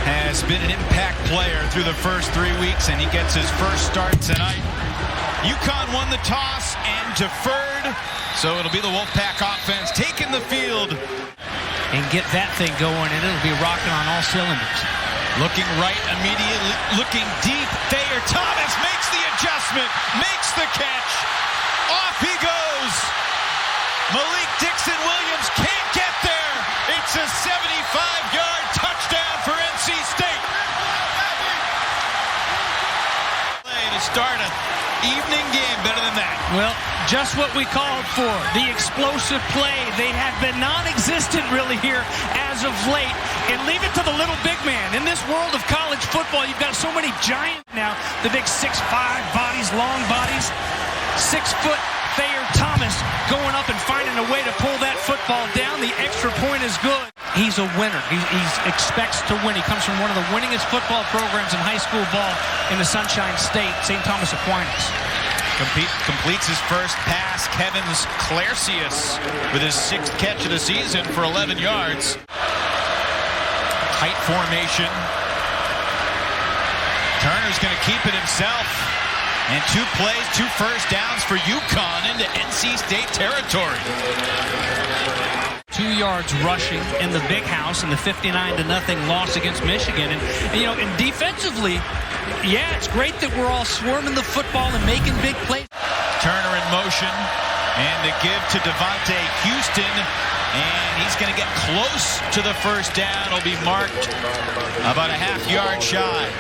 has been an impact player through the first 3 weeks, and he gets his first start tonight. UConn won the toss and deferred, so it'll be the Wolfpack offense taking the field. And get that thing going, and it'll be rocking on all cylinders. Looking right immediately, looking deep. Thayer Thomas makes the adjustment, makes the catch. Off he goes. Malik Dixon-Williams can't get there. It's a 75-yard touchdown for NC State. Play to start an evening game, better than that. Well, just what we called for. The explosive play. They have been non-existent really here as of late. And leave it to the little big man. In this world of college football, you've got so many giants now. The big 6'5" bodies, long bodies. 6-foot Thayer Thomas going up and finding a way to pull that football down. The extra point is good. He's a winner. He expects to win. He comes from one of the winningest football programs in high school ball in the Sunshine State, St. Thomas Aquinas. Completes his first pass. Kevin's Clercius with his 6th catch of the season for 11 yards. Tight formation. Turner's going to keep it himself. And 2 plays, 2 first downs for UConn into NC State territory. 2 yards rushing in the big house in the 59-0 loss against Michigan. And you know, and defensively, yeah, it's great that we're all swarming the football and making big plays. Turner in motion, and the give to Devontae Houston, and he's going to get close to the first down. It'll be marked about a half-yard shy.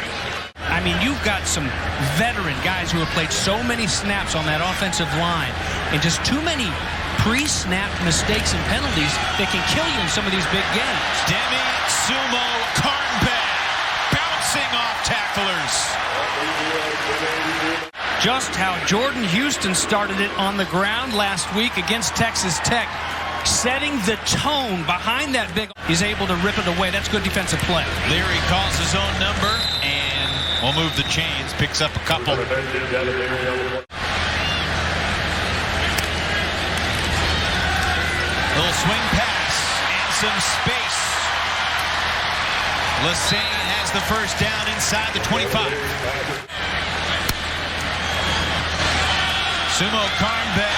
I mean, you've got some veteran guys who have played so many snaps on that offensive line, and just too many pre-snap mistakes and penalties that can kill you in some of these big games. Demie Sumo-Karngbaye bouncing off tacklers. Just how Jordan Houston started it on the ground last week against Texas Tech, setting the tone behind that big. He's able to rip it away. That's good defensive play. Leary calls his own number, and we'll move the chains, picks up a couple. Little swing pass and some space. Lassane has the first down inside the 25. Sumo-Karngbaye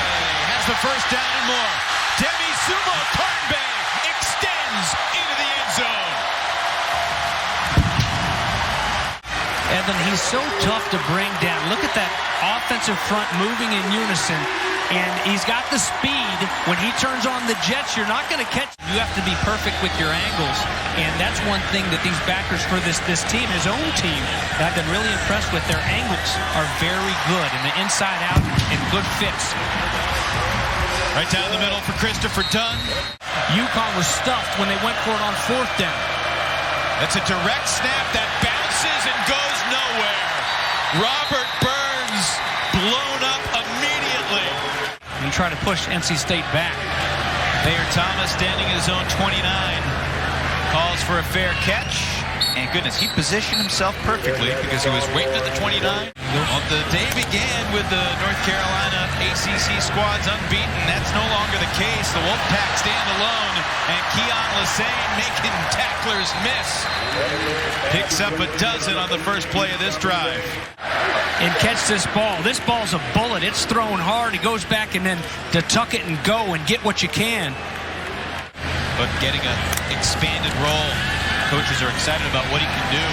has the first down and more. Demie Sumo-Karngbaye extends into the end zone. Evan, he's so tough to bring down. Look at that offensive front moving in unison, and he's got the speed. When he turns on the jets, you're not going to catch. You have to be perfect with your angles, and that's one thing that these backers for this team, his own team, that I've been really impressed with. Their angles are very good, and the inside out and good fits. Right down the middle for Christopher Dunn. UConn was stuffed when they went for it on 4th down. That's a direct snap that bounces and goes nowhere. Robert Burns blown up immediately. And try to push NC State back. Thayer Thomas standing at his own 29. Calls for a fair catch. And goodness, he positioned himself perfectly because he was waiting at the 29. Well, the day began with the North Carolina ACC squads unbeaten. That's no longer the case. The Wolfpack stand alone, and Keon Lassane making tacklers miss. Picks up a dozen on the first play of this drive. And catch this ball. This ball's a bullet. It's thrown hard. He goes back and then to tuck it and go and get what you can. But getting an expanded role. Coaches are excited about what he can do.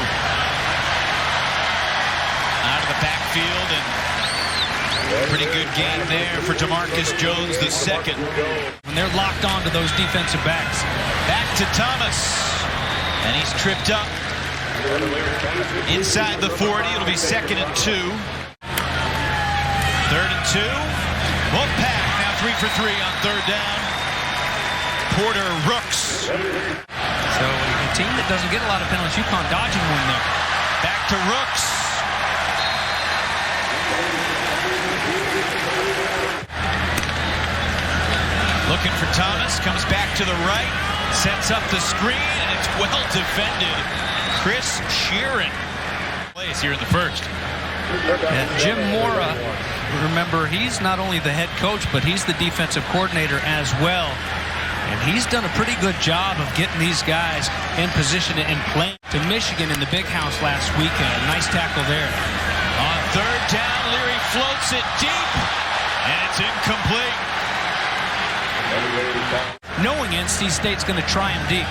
Out of the backfield, and pretty good game there for DeMarcus Jones II. When they're locked onto those defensive backs. Back to Thomas, and he's tripped up. Inside the 40, it'll be 2nd and 2. 3rd and 2. Wolfpack now 3 for 3 on 3rd down. Porter Rooks. So a team that doesn't get a lot of penalties, UConn dodging one there. Back to Rooks. Looking for Thomas, comes back to the right, sets up the screen, and it's well defended. Chris Sheeran plays here in the first. And Jim Mora, remember, he's not only the head coach, but he's the defensive coordinator as well. And he's done a pretty good job of getting these guys in position and playing. To Michigan in the big house last weekend. Nice tackle there. On third down, Leary floats it deep, and it's incomplete. Knowing NC State's going to try him deep.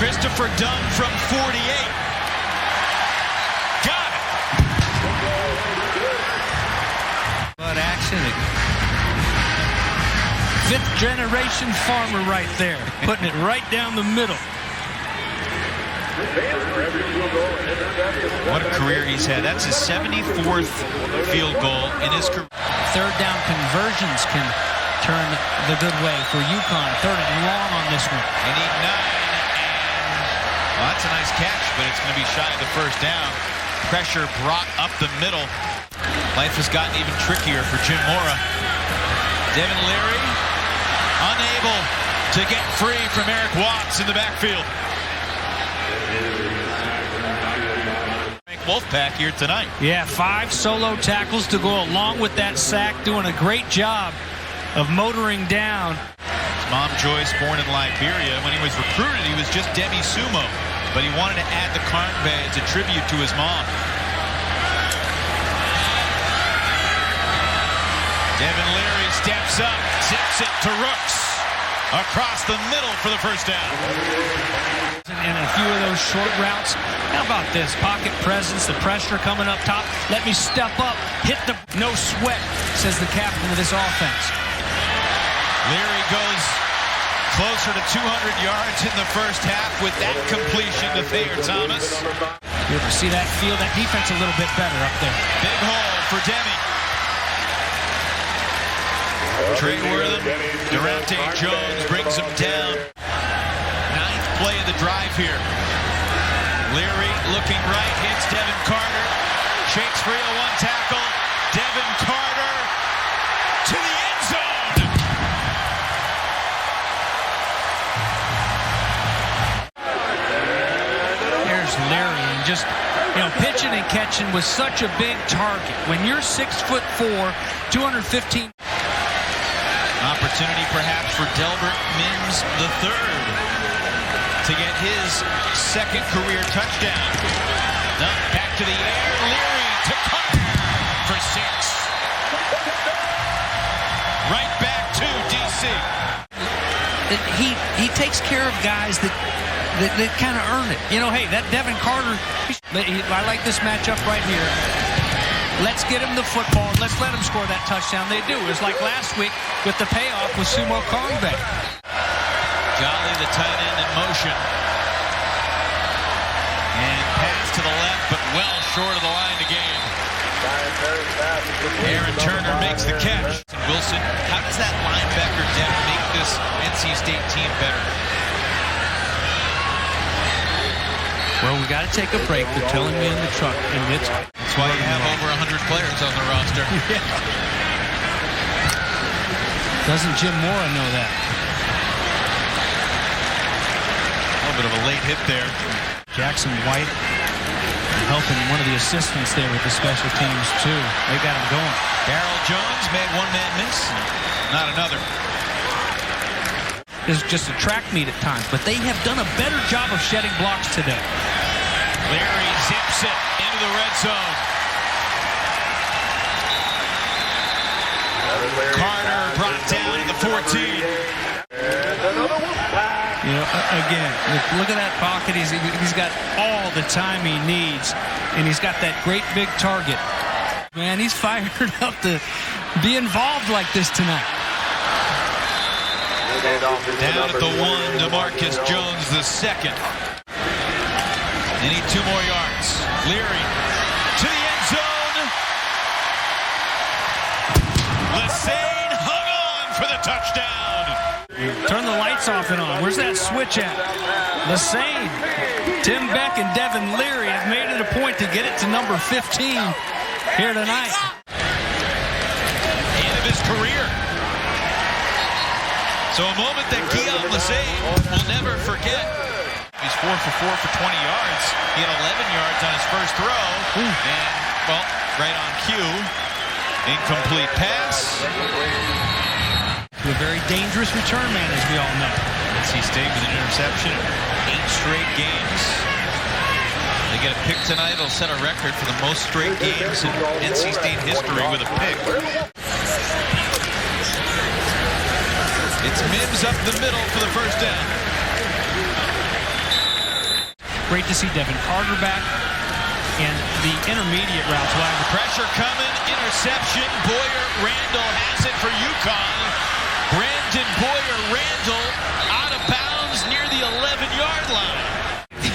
Christopher Dunn from 48. Got it. But action. Fifth generation farmer right there. Putting it right down the middle. What a career he's had. That's his 74th field goal in his career. Third down conversions can turn the good way for UConn. Third and long on this one. They need 9, and well, that's a nice catch, but it's going to be shy of the first down. Pressure brought up the middle. Life has gotten even trickier for Jim Mora. Devin Leary unable to get free from Eric Watts in the backfield. Wolfpack here tonight. Yeah, 5 solo tackles to go along with that sack, doing a great job of motoring down. His mom Joyce, born in Liberia. When he was recruited, he was just Demie Sumo, but he wanted to add the Karngbaye as a tribute to his mom. Devin Leary steps up, zips it to Rooks. Across the middle for the first down. And a few of those short routes. How about this? Pocket presence, the pressure coming up top. Let me step up, hit the no sweat, says the captain of this offense. Leary goes closer to 200 yards in the first half with that completion to Thayer Thomas. You ever see that field? That defense a little bit better up there. Big hole for Demie. Trey Wortham, Durante Jones brings him down. 9th play of the drive here. Leary looking right, hits Devin Carter. Shakes free of one tackle. Devin Carter to the end zone. There's Leary, and just, pitching and catching was such a big target. When you're 6'4", 215. Opportunity perhaps for Delbert Mims III to get his second career touchdown. No, back to the air. Leary to Carter for 6. Right back to DC. He takes care of guys that kind of earn it. Hey, that Devin Carter, I like this matchup right here. Let's get him the football, and let's let him score that touchdown. They do. It's like last week with the payoff with Sumo-Karngbaye. Jolly, the tight end, in motion. And pass to the left, but well short of the line to gain. Aaron Turner makes the catch. Wilson, how does that linebacker depth make this NC State team better? Well, we got to take a break. They're telling me in the truck, and that's why you have over 100 players on the roster. Yeah. Doesn't Jim Mora know that? A little bit of a late hit there. Jackson White helping one of the assistants there with the special teams, too. They got him going. Darryl Jones made one-man miss. Not another. This is just a track meet at times, but they have done a better job of shedding blocks today. Leary zips it into the red zone. Carter brought down in the 14. Again, look at that pocket. He's got all the time he needs, and he's got that great big target. Man, he's fired up to be involved like this tonight. Down at the 1, DeMarcus Jones the second. They need 2 more yards. Leary to the end zone. Lesane hung on for the touchdown. Turn the lights off and on. Where's that switch at? Lesane, Tim Beck, and Devin Leary have made it a point to get it to number 15 here tonight. End of his career. So a moment that Keon Lesane will never forget. He's 4 for 4 for 20 yards. He had 11 yards on his first throw. And, well, right on cue. Incomplete pass. To a very dangerous return man, as we all know. NC State with an interception in 8 straight games. They get a pick tonight. It'll set a record for the most straight games in NC State history with a pick. It's Mims up the middle for the first down. Great to see Devin Carter back. And the intermediate routes. The pressure coming. Interception. Boyer-Randall has it for UConn. Brandon Boyer-Randall out of bounds near the 11-yard line.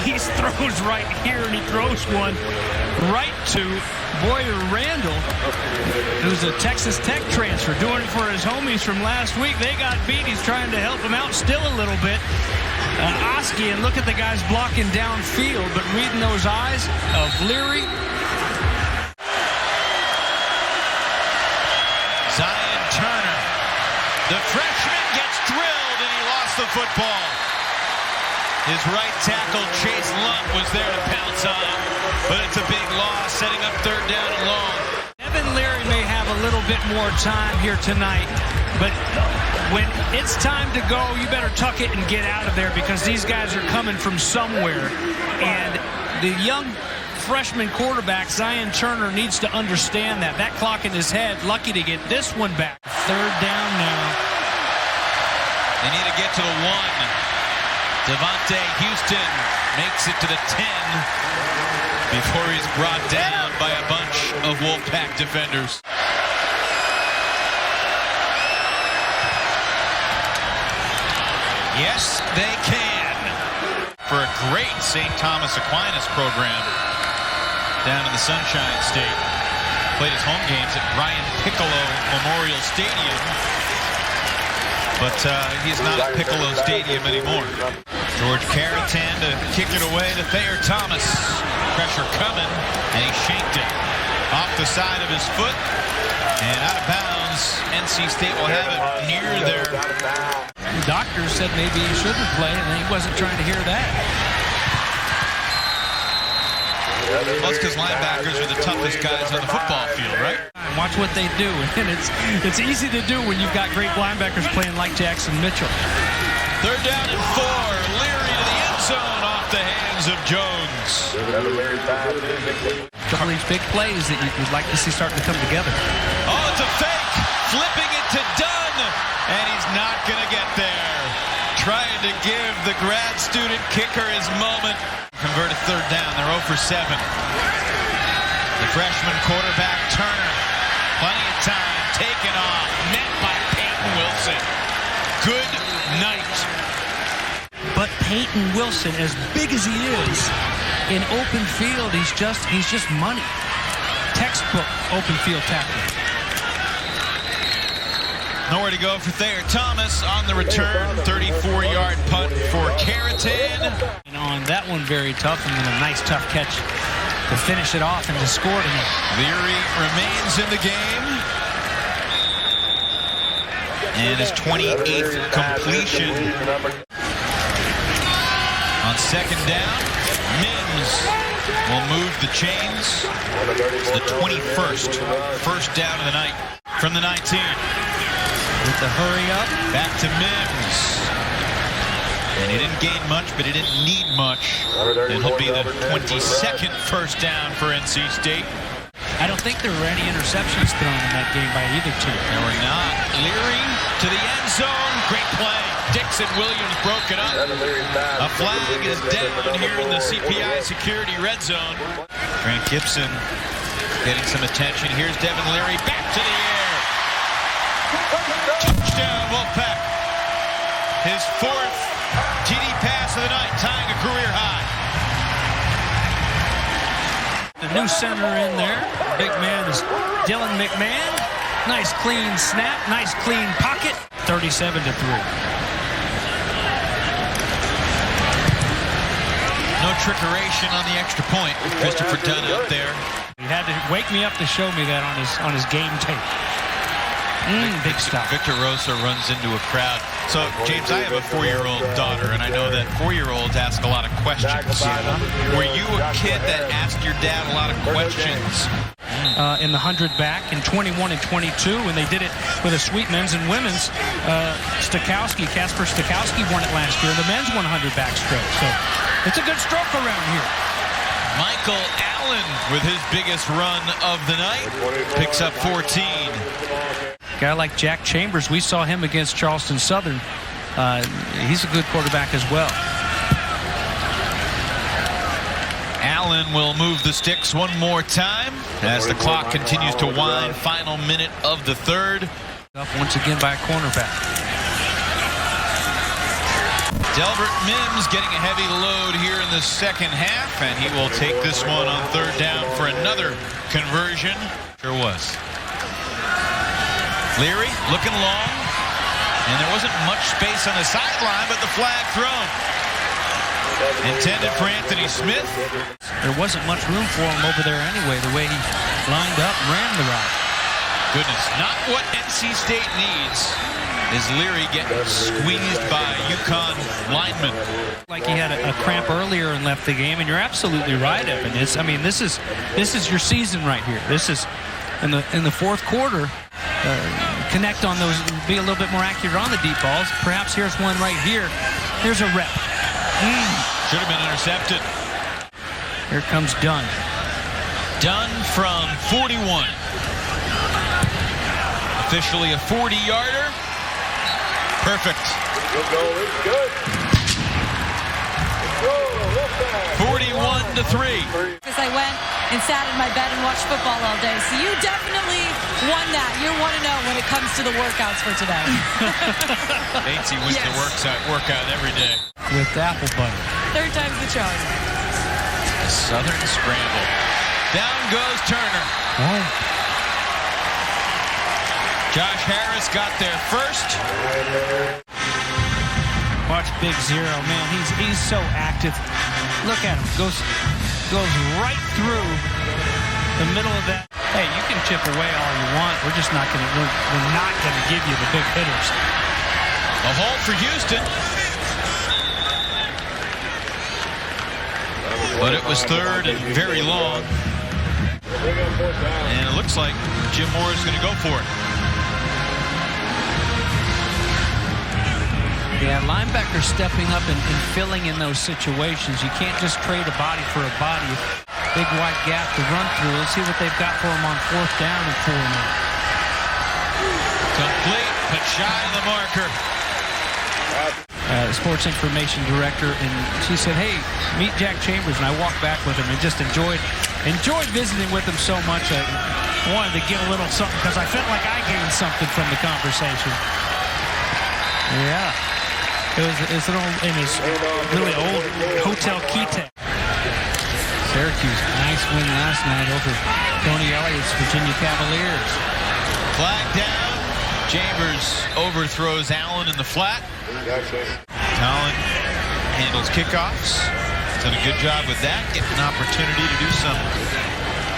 He throws right here, and he throws one right to Boyer-Randall, who's a Texas Tech transfer, doing it for his homies from last week. They got beat. He's trying to help them out still a little bit. Oski, and look at the guys blocking downfield, but reading those eyes of Leary. Zion Turner, the freshman, gets drilled, and he lost the football. His right tackle, Chase Lunt, was there to pounce on him, but it's a big loss, setting up 3rd down and long. Devin Leary may have a little bit more time here tonight, but when it's time to go, you better tuck it and get out of there, because these guys are coming from somewhere. And the young freshman quarterback, Zion Turner, needs to understand that. That clock in his head, lucky to get this one back. 3rd down now. They need to get to the 1. Devontae Houston makes it to the 10 before he's brought down by a bunch of Wolfpack defenders. Yes, they can. For a great St. Thomas Aquinas program down in the Sunshine State. Played his home games at Ryan Piccolo Memorial Stadium. But he's not at Piccolo Stadium anymore. George Caratan to kick it away to Thayer Thomas. Pressure coming, and he shanked it off the side of his foot. And out of bounds, NC State will have it near their... The doctor said maybe he shouldn't play, and he wasn't trying to hear that. Well, it's because linebackers are the toughest guys on the football field, right? Watch what they do, and it's easy to do when you've got great linebackers playing like Jackson Mitchell. 3rd down and 4. Leary to the end zone off the hands of Jones. Couple of these big plays that you'd like to see starting to come together. Oh, it's a fake. Flipping it to Dunn, and he's not going to get there. Trying to give the grad student kicker his moment. Converted 3rd down. They're 0 for 7. The freshman quarterback, Turner. Plenty of time. Taken off. Met by Peyton Wilson. Good night. But Peyton Wilson, as big as he is, in open field, he's just money. Textbook open field tackle. Nowhere to go for Thayer Thomas on the return. 34-yard punt for Caratan. And on that one, very tough, and then a nice tough catch to finish it off and to score tonight. Leary remains in the game. And his 28th completion. On 2nd down, Mims will move the chains. It's the 21st first down of the night from the 19. With the hurry up. Back to Mims. And he didn't gain much, but he didn't need much. It'll be the 22nd first down for NC State. I don't think there were any interceptions thrown in that game by either team. There were not. Leary to the end zone. Great play. Dixon Williams broke it up. A flag is down here in the CPI security red zone. Grant Gibson getting some attention. Here's Devin Leary back to the air. Touchdown, Wolfpack. His 4th TD pass of the night, tying a career high. The new center in there. The big man is Dylan McMahon. Nice clean snap, nice clean pocket. 37-3. No trickeration on the extra point. Christopher Dunn out there. He had to wake me up to show me that on his game tape. Big stuff. Victor Rosa runs into a crowd. So, James, I have a 4-year-old daughter, and I know that 4-year-olds ask a lot of questions. Were you a kid that asked your dad a lot of questions? in the 100 back, in 21 and 22, and they did it with a sweep men's and women's. Kasper Stakowski won it last year, the men's 100 back stroke. So it's a good stroke around here. Michael Allen with his biggest run of the night picks up 14. Guy like Jack Chambers, we saw him against Charleston Southern. He's a good quarterback as well. Allen will move the sticks one more time as the clock continues to wind. Final minute of the third. Up once again by a cornerback. Delbert Mims getting a heavy load here in the second half, and he will take this one on third down for another conversion. Sure was. Leary looking long, and there wasn't much space on the sideline, but the flag thrown. Intended for Anthony Smith. There wasn't much room for him over there anyway, the way he lined up and ran the route. Goodness, not what NC State needs is Leary getting squeezed by UConn linemen. Like he had a cramp earlier and left the game, and you're absolutely right, Evan. I mean, this is your season right here. This is in the fourth quarter. Connect on those, be a little bit more accurate on the deep balls. Perhaps here's one right here. Here's a rep. Should have been intercepted. Here comes Dunn. Dunn from 41. Officially a 40-yarder. Perfect. 41-3. Because I went and sat in my bed and watched football all day. So you definitely won that. You're 1-0 when it comes to the workouts for today. Batesy was the workout every day. With apple butter. Third time's the charm. A Southern scramble. Down goes Turner. Oh. Josh Harris got there first. Watch Big Zero, man. He's so active. Look at him. Goes right through the middle of that. Hey, you can chip away all you want. We're just not gonna. We're not gonna give you the big hitters. A hold for Houston. But it was third and very long. And it looks like Jim Moore is going to go for it. Yeah, linebackers stepping up and filling in those situations. You can't just trade a body for a body. Big wide gap to run through. Let's see what they've got for him on fourth down and 4 more. Complete, but shy of the marker. Sports information director, and she said, hey, meet Jack Chambers, and I walked back with him and just enjoyed visiting with him so much. I wanted to give a little something because I felt like I gained something from the conversation. Yeah. It's an old, in his really old Hotel Keytech. Syracuse, nice win last night over Tony Elliott's Virginia Cavaliers. Flag down. Chambers overthrows Allen in the flat. Allen handles kickoffs. Done a good job with that. Getting an opportunity to do some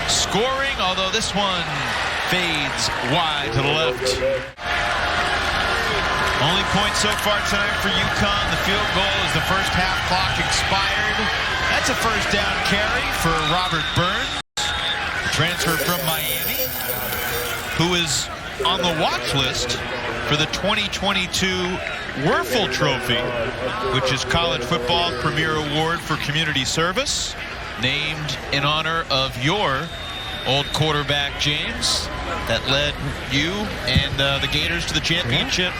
scoring, although this one fades wide to the left. Only point so far tonight for UConn. The field goal as the first half clock expired. That's a first down carry for Robert Burns, transfer from Miami, who is on the watch list for the 2022 Werfel Trophy, which is college football premier award for community service, named in honor of your old quarterback, James, that led you and the Gators to the championship.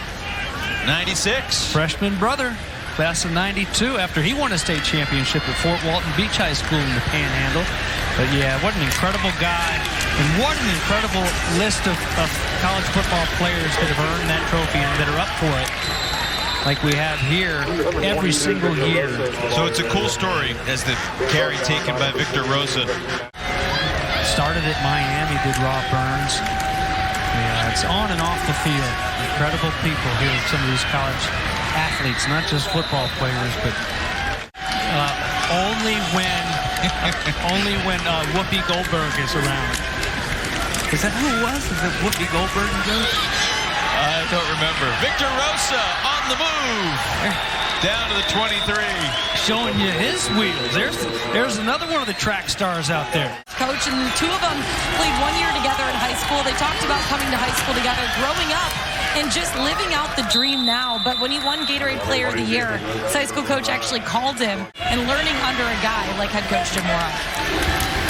96. Freshman brother, class of 92, after he won a state championship at Fort Walton Beach High School in the Panhandle. But yeah, what an incredible guy, and what an incredible list of college football players that have earned that trophy and that are up for it, like we have here every single year. So it's a cool story as the carry taken by Victor Rosa. Started at Miami, did Rob Burns. Yeah, it's on and off the field. Incredible people here, some of these college athletes, not just football players, but only when Whoopi Goldberg is around. Is that who it was? Is it Whoopi Goldberg? I don't remember. Victor Rosa on the move. down to the 23. Showing you his wheels. There's another one of the track stars out there. Coach, and two of them played 1 year together in high school. They talked about coming to high school together, growing up, and just living out the dream now. But when he won Gatorade Player of the Year, his high school coach actually called him, and learning under a guy like head coach Jim Mora.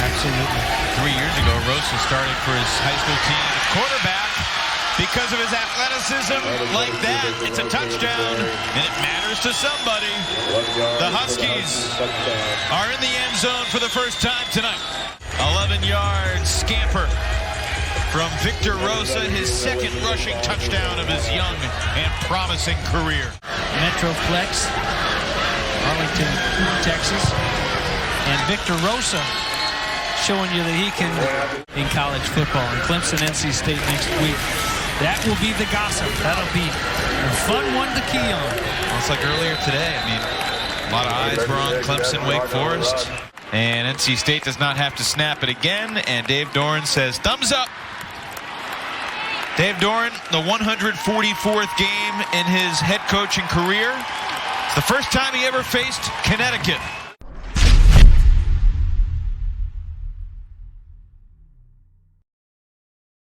Absolutely. 3 years ago, Rosa started for his high school team quarterback. Because of his athleticism like that, it's a touchdown, and it matters to somebody. The Huskies are in the end zone for the first time tonight. 11-yard scamper from Victor Rosa, his second rushing touchdown of his young and promising career. Metroplex, Arlington, Texas, and Victor Rosa showing you that he can in college football. And Clemson, NC State next week. That will be the gossip. That'll be a fun one to key on. Well, it's like earlier today. I mean, a lot of eyes were on Clemson, Wake Forest. And NC State does not have to snap it again. And Dave Doran says, thumbs up. Dave Doran, the 144th game in his head coaching career. It's the first time he ever faced Connecticut.